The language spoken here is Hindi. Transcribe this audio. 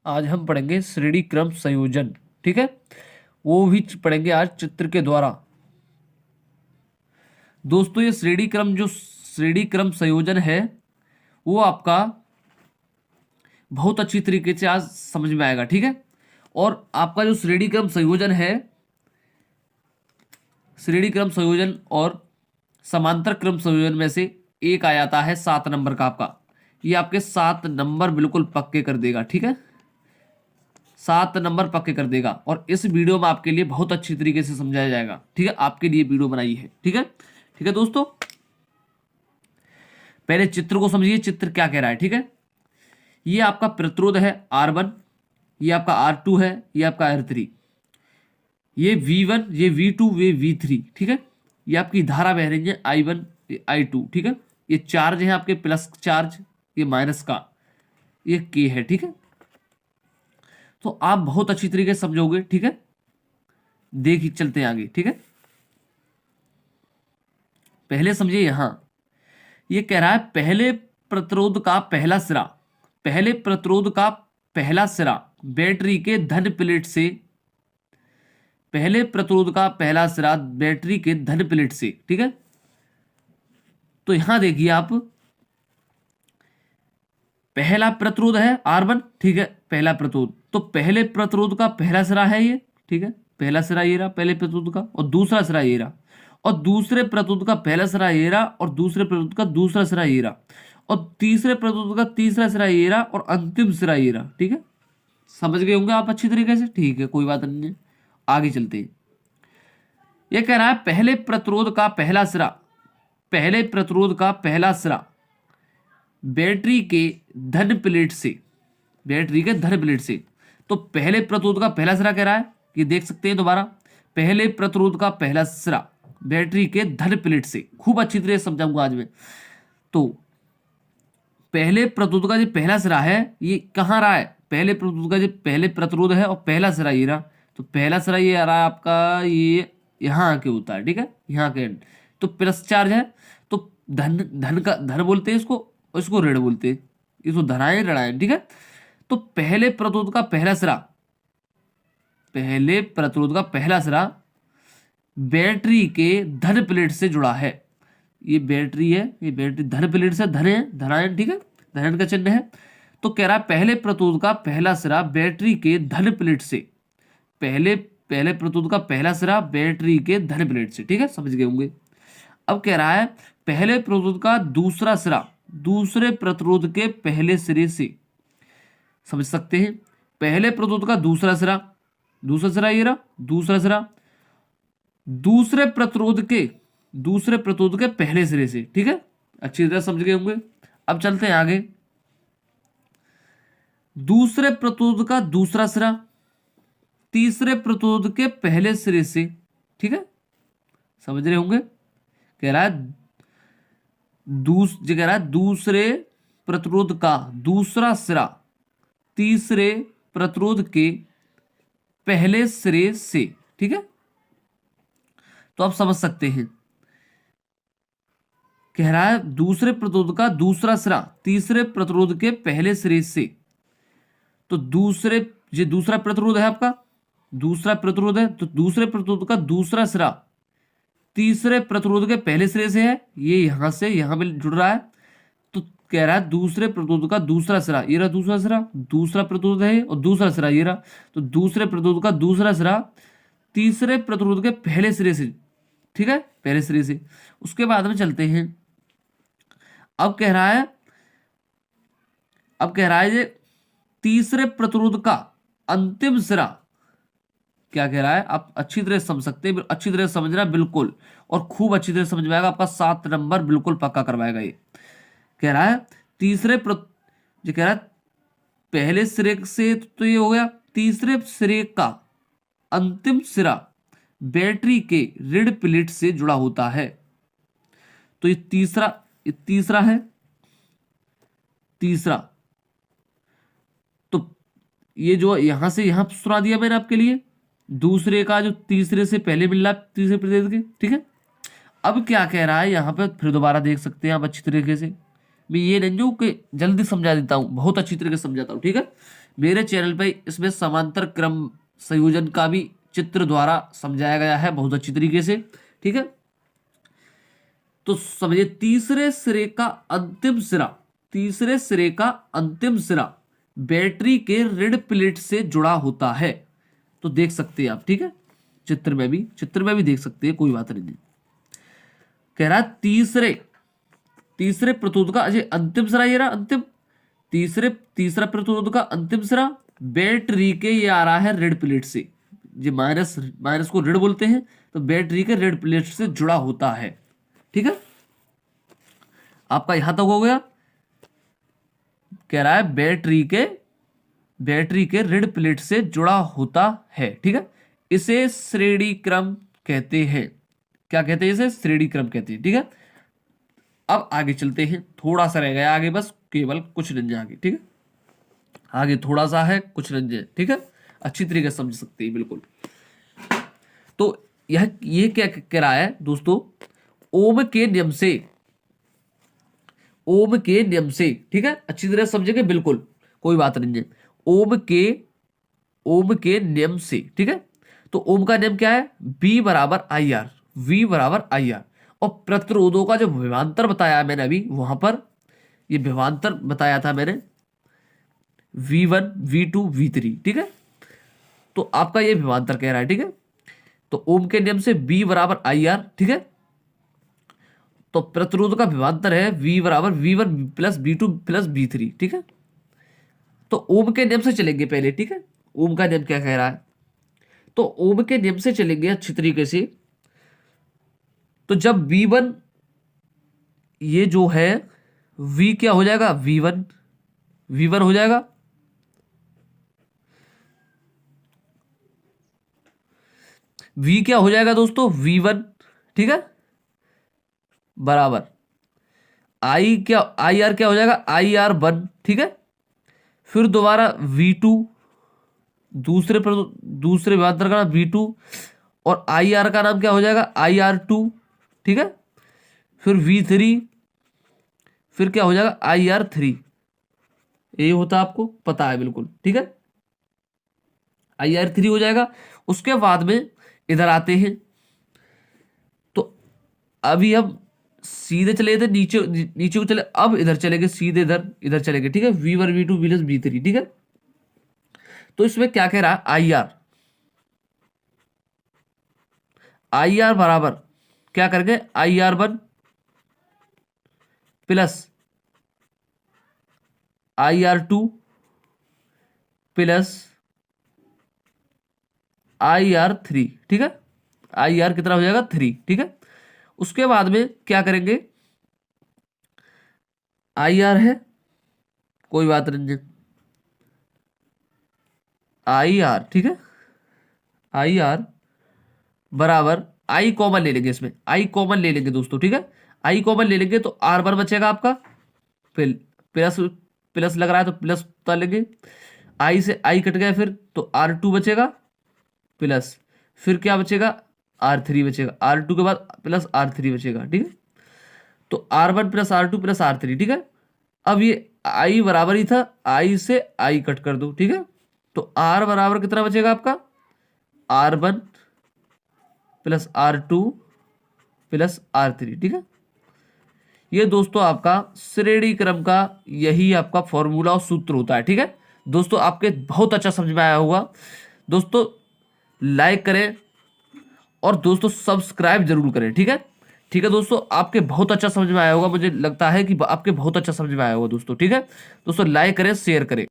आज हम पढ़ेंगे श्रेणी क्रम संयोजन। ठीक है, वो भी पढ़ेंगे आज चित्र के द्वारा। दोस्तों ये श्रेणी क्रम संयोजन है वो आपका बहुत अच्छी तरीके से आज समझ में आएगा। ठीक है, और आपका जो श्रेणी क्रम संयोजन है, श्रेणी क्रम संयोजन और समांतर क्रम संयोजन में से एक आ जाता है 7 नंबर का आपका। ये आपके 7 नंबर बिल्कुल पक्के कर देगा। ठीक है, 7 नंबर पक्के कर देगा और इस वीडियो में आपके लिए बहुत अच्छी तरीके से समझाया जाएगा। ठीक है, आपके लिए वीडियो बनाई है। ठीक है, ठीक है दोस्तों, पहले चित्र को समझिए, चित्र क्या कह रहा है। ठीक है, ये आपका प्रतिरोध है R1, ये आपका R2 है, ये आपका R3, ये V1, ये V2, ये V3। ठीक है, ये आपकी धारा बह रही है I1, I2। ठीक है, ये चार्ज है आपके प्लस चार्ज, ये माइनस का, ये K है। ठीक है, तो आप बहुत अच्छी तरीके से समझोगे। ठीक है, देखिए चलते हैं आगे। ठीक है, पहले समझिए यहां ये कह रहा है पहले प्रतिरोध का पहला सिरा, पहले प्रतिरोध का पहला सिरा बैटरी के धन प्लेट से, पहले प्रतिरोध का पहला सिरा बैटरी के धन प्लेट से। ठीक है, तो यहां देखिए आप, पहला प्रतिरोध है R1। ठीक है, पहला प्रतिरोध, तो पहले प्रतिरोध का पहला सिरा है ये। ठीक है, पहला सिरा ये रहा पहले प्रतिरोध का, और दूसरा सिरा ये रहा, और दूसरे प्रतिरोध का पहला सिरा ये रहा, और दूसरे प्रतिरोध का दूसरा सिरा ये रहा, और तीसरे प्रतिरोध का तीसरा सिरा ये रहा, और अंतिम सिरा ये रहा। ठीक है, समझ गए होंगे आप अच्छी तरीके से। ठीक है, कोई बात नहीं है, आगे चलते हैं। यह कह रहा है पहले प्रतिरोध का पहला सिरा, पहले प्रतिरोध का पहला सिरा बैटरी के धन प्लेट से, बैटरी के धन प्लेट से। तो पहले प्रतिरोध का पहला सिरा कह रहा है, ये देख सकते हैं दोबारा, पहले प्रतिरोध का पहला सिरा बैटरी के धन प्लेट से। खूब अच्छी तरह से समझाऊंगा आज मैं। तो पहले प्रतिरोध का जो पहला सिरा है ये कहाँ रहा है, पहले प्रतिरोध का जो पहले प्रतिरोध है और पहला सिरा ये रहा, तो पहला सिरा ये आ रहा है आपका, ये यहाँ आके होता है। ठीक है, यहाँ के तो प्लस चार्ज है, तो धन धन का धन बोलते हैं इसको, और इसको ऋण बोलते हैं, इसको धनाएं ऋणाएं। ठीक है, तो पहले प्रतिरोध का पहला सिरा, पहले प्रतिरोध का पहला सिरा बैटरी के धन प्लेट से जुड़ा है। ये बैटरी है, ये बैटरी धन प्लेट से, धन है, धनायन। ठीक है, धनायन का चिन्ह है। तो कह रहा है पहले प्रतिरोध का पहला सिरा बैटरी के धन प्लेट से, पहले प्रतिरोध का पहला सिरा बैटरी के धन प्लेट से। ठीक है, समझ गए होंगे। अब कह रहा है पहले प्रतिरोध का दूसरा सिरा दूसरे प्रतिरोध के पहले सिरे से, समझ सकते हैं। पहले प्रतिरोध का दूसरा सिरा, दूसरा सिरा ये रहा, दूसरा सिरा दूसरे प्रतिरोध के पहले सिरे से। ठीक है, अच्छी तरह समझ गए होंगे। अब चलते हैं आगे, दूसरे प्रतिरोध का दूसरा सिरा तीसरे प्रतिरोध के पहले सिरे से। ठीक है, समझ रहे होंगे। कह रहा है दूसरे प्रतिरोध का दूसरा सिरा तीसरे प्रतिरोध के पहले सिरे से। ठीक है, तो आप समझ सकते हैं। कह रहा है दूसरे प्रतिरोध का दूसरा सिरा तीसरे प्रतिरोध के पहले सिरे से, तो ये दूसरा प्रतिरोध है आपका, दूसरा प्रतिरोध है, तो दूसरे प्रतिरोध का दूसरा सिरा तीसरे प्रतिरोध के पहले सिरे से है, ये यहां से यहां में जुड़ रहा है। तो कह रहा है दूसरे प्रतिरोध का दूसरा सिरा, ये रहा दूसरा सिरा, दूसरा प्रतिरोध है और दूसरा सिरा ये रहा, तो दूसरे प्रतिरोध का दूसरा सिरा तीसरे प्रतिरोध के पहले सिरे से। ठीक है, पहले सिरे से। उसके बाद में चलते हैं। अब कह रहा है ये तीसरे प्रतिरोध का अंतिम सिरा क्या कह रहा है, आप अच्छी तरह समझ सकते हैं, अच्छी तरह समझना बिल्कुल, और खूब अच्छी तरह समझ में आएगा, आपका 7 नंबर बिल्कुल पक्का करवाएगा। ये कह रहा है ये कह रहा है पहले सिरे से, तो ये हो गया, तीसरे सिरे का अंतिम सिरा बैटरी के ऋण प्लेट से जुड़ा होता है। तो ये तीसरा है, तीसरा, तो ये जो यहां से यहां सुना दिया मैंने आपके लिए, दूसरे का जो तीसरे से पहले मिल रहा है तीसरे प्रतिरोध के। ठीक है, अब क्या कह रहा है यहां पे, फिर दोबारा देख सकते हैं आप अच्छी तरीके से। मैं ये नहीं जो कि जल्दी समझा देता हूं, बहुत अच्छी तरीके से समझाता हूं। ठीक है, मेरे चैनल पे इसमें समांतर क्रम संयोजन का भी चित्र द्वारा समझाया गया है बहुत अच्छी तरीके से, ठीक है। तो समझिए तीसरे सिरे का अंतिम सिरा बैटरी के ऋण प्लेट से जुड़ा होता है। तो देख सकते हैं आप, ठीक है, चित्र में भी देख सकते हैं, कोई बात नहीं। कह रहा तीसरे प्रतिरोध का अजय अंतिम सिरा, ये रहा अंतिम तीसरा प्रतिरोध का अंतिम सिरा बैटरी के ये आ रहा है ऋण प्लेट से, ये माइनस को ऋण बोलते हैं, तो बैटरी के ऋण प्लेट से जुड़ा होता है, ठीक है। आपका यहां तक हो गया। कह रहा है बैटरी के ऋण प्लेट से जुड़ा होता है, ठीक है। इसे श्रेणी क्रम कहते हैं। क्या कहते हैं? इसे श्रेणी क्रम कहते हैं, ठीक है। अब आगे चलते हैं, थोड़ा सा रह गया आगे, बस केवल कुछ रंजे आगे, ठीक है। आगे थोड़ा सा है, कुछ रंजे, ठीक है, अच्छी तरीके से समझ सकते हैं बिल्कुल। तो ये क्या कह रहा है दोस्तों, ओम के नियम से, ठीक है, अच्छी तरह समझेंगे बिल्कुल, कोई बात नहीं है। ओम के नियम से, ठीक है। तो ओम का नियम क्या है? V बराबर आई आर। और प्रतिरोधों का जो विभवांतर बताया मैंने अभी, वहां पर ये विभवांतर बताया था मैंने, V1 V2 V3, ठीक है। तो आपका ये विभवांतर कह रहा है, ठीक है। तो ओम के नियम से V बराबर आई आर, ठीक है। तो प्रतिरोध का विभवांतर है V बराबर V1 plus V2 plus V3, ठीक है। तो ओम के नियम से चलेंगे पहले, ठीक है। ओम का नियम क्या कह रहा है? तो ओम के नियम से चलेंगे अच्छी तरीके से। तो जब V1 ये जो है V क्या हो जाएगा? V1 हो जाएगा। V क्या हो जाएगा दोस्तों? V1, ठीक है, बराबर आई आर क्या हो जाएगा? IR1, ठीक है। फिर दोबारा V2, दूसरे विभवांतर का नाम V2, और IR का नाम क्या हो जाएगा? IR2, ठीक है। फिर V3, फिर क्या हो जाएगा? IR3। ये होता आपको पता है बिल्कुल, ठीक है। IR3 हो जाएगा। उसके बाद में इधर आते हैं, तो अभी हम सीधे चले थे, नीचे को चले, अब इधर चलेंगे सीधे, इधर चलेंगे, ठीक है। V1 V2 प्लस V3, ठीक है। तो इसमें क्या कह रहा है? IR बराबर क्या करेंगे? IR1 plus IR2 plus IR3, ठीक है। IR कितना हो जाएगा? 3, ठीक है। उसके बाद में क्या करेंगे? IR है, कोई बात नहीं, IR, ठीक है। IR बराबर I कॉमन ले लेंगे, इसमें I कॉमन ले लेंगे दोस्तों, ठीक है। I कॉमन ले लेंगे तो R1 बचेगा आपका, फिर प्लस लग रहा है तो प्लस उतार लेंगे, I से I कट गया, फिर तो R2 बचेगा, प्लस फिर क्या बचेगा? R3 बचेगा, R2 के बाद प्लस R3 बचेगा, ठीक है। तो R1 plus R2 plus R3, ठीक है। अब ये I बराबर ही था, I से I कट कर दो, ठीक है। तो R बराबर कितना बचेगा आपका? R1 plus R2 plus R3, ठीक है। ये दोस्तों आपका श्रेणी क्रम का यही आपका फॉर्मूला और सूत्र होता है, ठीक है दोस्तों। आपके बहुत अच्छा समझ में आया होगा दोस्तों। लाइक करें और दोस्तों सब्सक्राइब जरूर करें, ठीक है दोस्तों। आपके बहुत अच्छा समझ में आया होगा, मुझे लगता है कि आपके बहुत अच्छा समझ में आया होगा दोस्तों, ठीक है दोस्तों। लाइक करें, शेयर करें।